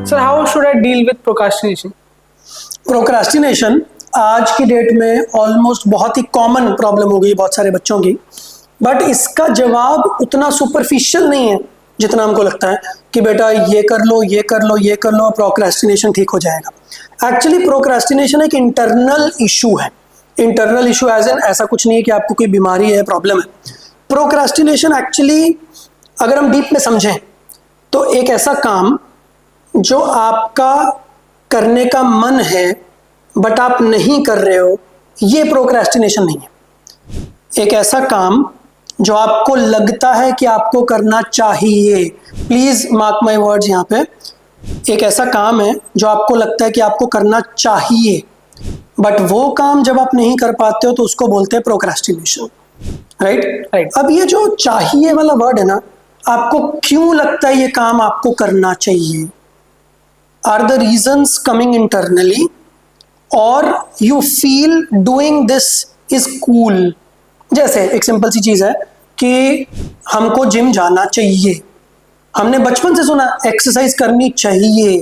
Sir, how should I deal with procrastination? Procrastination आज की date में ऑलमोस्ट बहुत ही कॉमन प्रॉब्लम हो गई बहुत सारे बच्चों की, बट इसका जवाब उतना सुपरफिशियल नहीं है जितना हमको लगता है कि बेटा ये कर लो ये कर लो ये कर लो, प्रोक्रास्टिनेशन ठीक हो जाएगा। एक्चुअली प्रोक्रास्टिनेशन एक इंटरनल इशू है। इंटरनल इशू एज एन ऐसा कुछ नहीं है कि आपको कोई बीमारी है, प्रॉब्लम है। प्रोक्रास्टिनेशन एक्चुअली अगर हम डीप में समझें तो एक ऐसा काम जो आपका करने का मन है बट आप नहीं कर रहे हो, ये प्रोक्रेस्टिनेशन नहीं है। एक ऐसा काम जो आपको लगता है कि आपको करना चाहिए, प्लीज मार्क माय वर्ड्स, यहाँ पे एक ऐसा काम है जो आपको लगता है कि आपको करना चाहिए बट वो काम जब आप नहीं कर पाते हो तो उसको बोलते हैं प्रोक्रेस्टिनेशन। राइट। अब ये जो चाहिए वाला वर्ड है ना, आपको क्यों लगता है ये काम आपको करना चाहिए? Are the reasons coming internally or you feel doing this is cool? जैसे एक सिंपल सी चीज है कि हमको जिम जाना चाहिए, हमने बचपन से सुना एक्सरसाइज करनी चाहिए,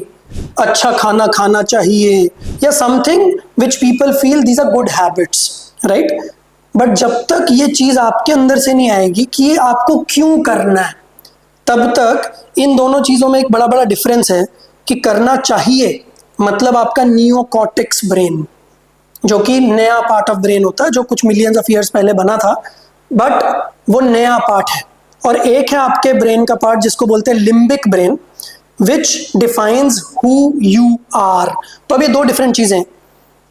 अच्छा खाना खाना चाहिए, या something which people feel these are good habits, right. But जब तक ये चीज आपके अंदर से नहीं आएगी कि ये आपको क्यों करना है, तब तक इन दोनों चीजों में एक बड़ा बड़ा डिफरेंस है कि करना चाहिए मतलब आपका नियोकॉर्टेक्स ब्रेन, जो कि नया पार्ट ऑफ ब्रेन होता है, जो कुछ मिलियंस ऑफ ईयर्स पहले बना था, बट वो नया पार्ट है। और एक है आपके ब्रेन का पार्ट जिसको बोलते हैं limbic brain, which defines who you are. तो अब ये दो डिफरेंट चीजें,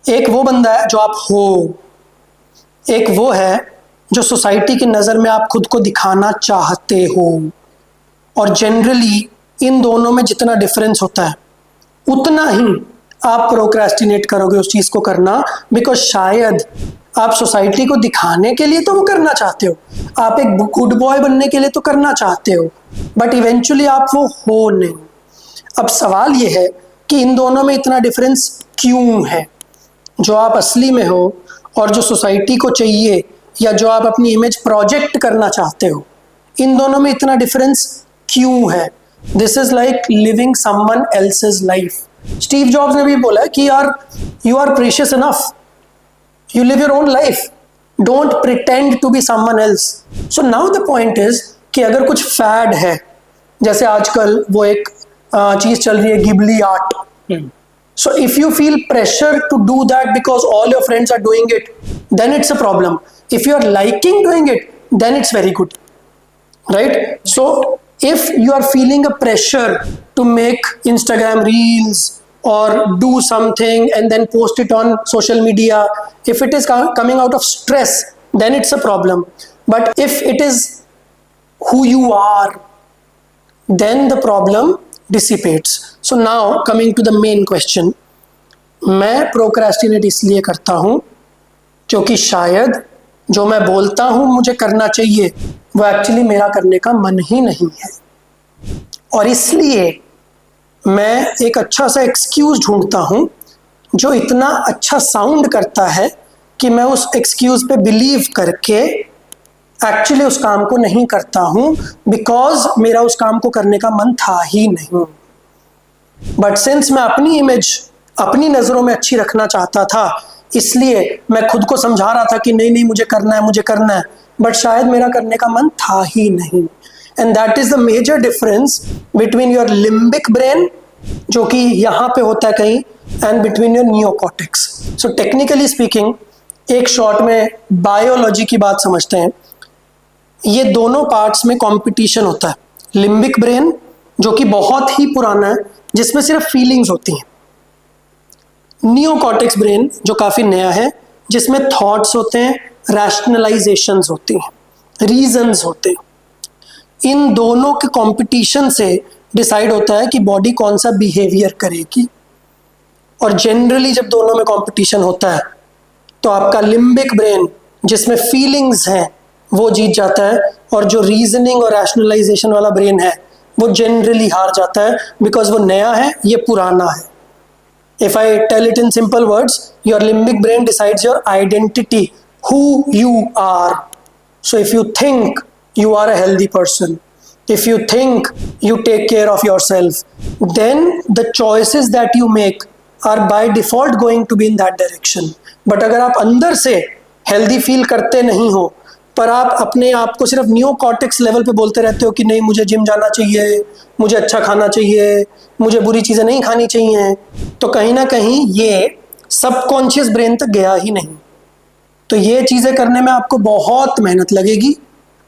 एक वो बंदा है जो आप हो, एक वो है जो सोसाइटी की नजर में आप खुद को दिखाना चाहते हो। और जनरली इन दोनों में जितना डिफरेंस होता है उतना ही आप प्रोक्रेस्टिनेट करोगे उस चीज को करना, बिकॉज शायद आप सोसाइटी को दिखाने के लिए तो वो करना चाहते हो, आप एक गुड बॉय बनने के लिए तो करना चाहते हो, बट इवेंचुअली आप वो हो नहीं। अब सवाल ये है कि इन दोनों में इतना डिफरेंस क्यों है? जो आप असली में हो और जो सोसाइटी को चाहिए या जो आप अपनी इमेज प्रोजेक्ट करना चाहते हो, इन दोनों में इतना डिफरेंस क्यों है? This is like living someone else's life. Steve jobs ने भी बोला है कि यार you are precious enough. You live your own life. Don't pretend to be someone else. So now the point is कि अगर कुछ फैड है, जैसे आजकल वो एक चीज चल रही है Ghibli art, so if you feel pressure to do that because all your friends are doing it, then it's a problem. If you are liking doing it, then it's very good, right? So if you are feeling a pressure to make Instagram reels or do something and then post it on social media, if it is coming out of stress, then it's a problem. But if it is who you are, then the problem dissipates. So now coming to the main question, मैं procrastinate इसलिए करता हूँ क्योंकि शायद जो मैं बोलता हूँ मुझे करना चाहिए वो एक्चुअली मेरा करने का मन ही नहीं है, और इसलिए मैं एक अच्छा सा एक्सक्यूज ढूंढता हूं जो इतना अच्छा साउंड करता है कि मैं उस एक्सक्यूज पे बिलीव करके एक्चुअली उस काम को नहीं करता हूं, बिकॉज मेरा उस काम को करने का मन था ही नहीं। बट सिंस मैं अपनी इमेज अपनी नजरों में अच्छी रखना चाहता था, इसलिए मैं खुद को समझा रहा था कि नहीं नहीं मुझे करना है मुझे करना है, बट शायद मेरा करने का मन था ही नहीं। And that is the major difference between your limbic brain, जो कि यहाँ पे होता है कहीं, and between your neocortex. So technically speaking, एक शॉर्ट में बायोलॉजी की बात समझते हैं। ये दोनों पार्ट्स में कंपटीशन होता है। लिम्बिक ब्रेन जो कि बहुत ही पुराना है, जिसमें सिर्फ फीलिंग्स होती हैं। नियोकॉर्टेक्स ब्रेन जो काफी नया है, जिसमें थॉट्स होते हैं, रैशनलाइजेशंस होती हैं, रीजंस होते हैं। इन दोनों के कंपटीशन से डिसाइड होता है कि बॉडी कौन सा बिहेवियर करेगी। और जनरली जब दोनों में कंपटीशन होता है तो आपका लिम्बिक ब्रेन जिसमें फीलिंग्स हैं वो जीत जाता है, और जो रीजनिंग और रैशनलाइजेशन वाला ब्रेन है वो जनरली हार जाता है, बिकॉज वो नया है, ये पुराना है। If I tell it in simple words, your limbic brain decides your identity, who you are. So if you think you are a healthy person, if you think you take care of yourself, then the choices that you make are by default going to be in that direction. But अगर आप अंदर से healthy feel करते नहीं हो, पर आप अपने आप को सिर्फ न्यू कॉर्टेक्स लेवल पे बोलते रहते हो कि नहीं मुझे जिम जाना चाहिए, मुझे अच्छा खाना चाहिए, मुझे बुरी चीज़ें नहीं खानी चाहिए, तो कहीं ना कहीं ये सबकॉन्शियस ब्रेन तक गया ही नहीं। तो ये चीज़ें करने में आपको बहुत मेहनत लगेगी,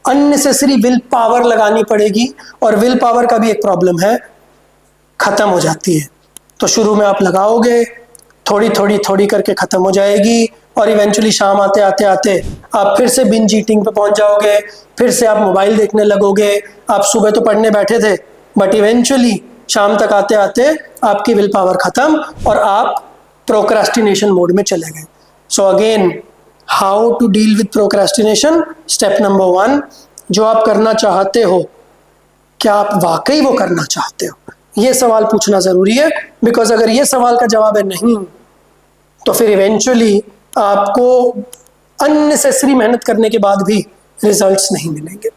अननेसेसरी विल पावर लगानी पड़ेगी, और विल पावर का भी एक प्रॉब्लम है, ख़त्म हो जाती है। तो शुरू में आप लगाओगे, थोड़ी थोड़ी थोड़ी करके ख़त्म हो जाएगी, और इवेंचुअली शाम आते आते आते आप फिर से बिंज ईटिंग पे पहुंच जाओगे, फिर से आप मोबाइल देखने लगोगे। आप सुबह तो पढ़ने बैठे थे, बट इवेंचुअली शाम तक आते आते आपकी विल पावर ख़त्म और आप प्रोक्रास्टिनेशन मोड में चले गए। So again, how to deal with procrastination? Step number 1, जो आप करना चाहते हो, क्या आप वाकई वो करना चाहते हो? ये सवाल पूछना ज़रूरी है, बिकॉज अगर ये सवाल का जवाब है नहीं, तो फिर इवेंचुअली आपको अननेसेसरी मेहनत करने के बाद भी रिजल्ट्स नहीं मिलेंगे।